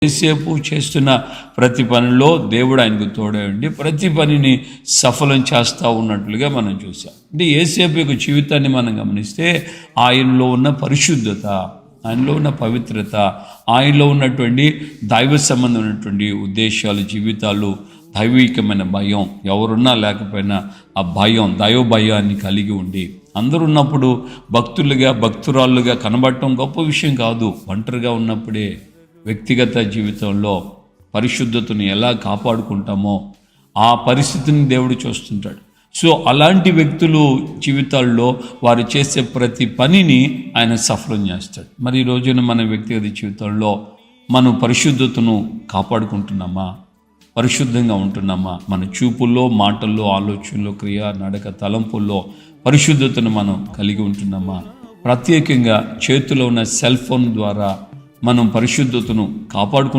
యేసేపు చేస్తున్న ప్రతి పనిలో దేవుడు ఆయనకు తోడై ఉండి ప్రతి పనిని సఫలం చేస్తూ ఉన్నట్లుగా మనం చూసాం. అంటే యేసేపు యొక్క జీవితాన్ని మనం గమనిస్తే ఆయనలో ఉన్న పరిశుద్ధత, ఆయనలో ఉన్న పవిత్రత, ఆయనలో ఉన్నటువంటి దైవ సంబంధమైనటువంటి ఉద్దేశాలు, జీవితాలు, దైవికమైన భయం, ఎవరున్నా లేకపోయినా ఆ భయం, దైవ భయాన్ని కలిగి ఉండి అందరూ ఉన్నప్పుడు భక్తురాళ్ళుగా కనబడటం గొప్ప విషయం కాదు. ఒంటరిగా ఉన్నప్పుడే వ్యక్తిగత జీవితంలో పరిశుద్ధతను ఎలా కాపాడుకుంటామో ఆ పరిస్థితిని దేవుడు చూస్తుంటాడు. సో అలాంటి వ్యక్తులు జీవితాల్లో వారు చేసే ప్రతి పనిని ఆయన సఫలం చేస్తాడు. మరి ఈ రోజున మన వ్యక్తిగత జీవితంలో మనం పరిశుద్ధతను కాపాడుకుంటున్నామా? పరిశుద్ధంగా ఉంటున్నామా? మన చూపుల్లో, మాటల్లో, ఆలోచనలో, క్రియ, నడక, తలంపుల్లో పరిశుద్ధతను మనం కలిగి ఉంటున్నామా? ప్రత్యేకంగా చేతిలో ఉన్న సెల్ ఫోన్ ద్వారా మనం పరిశుద్ధతను కాపాడుకుంటున్నామా?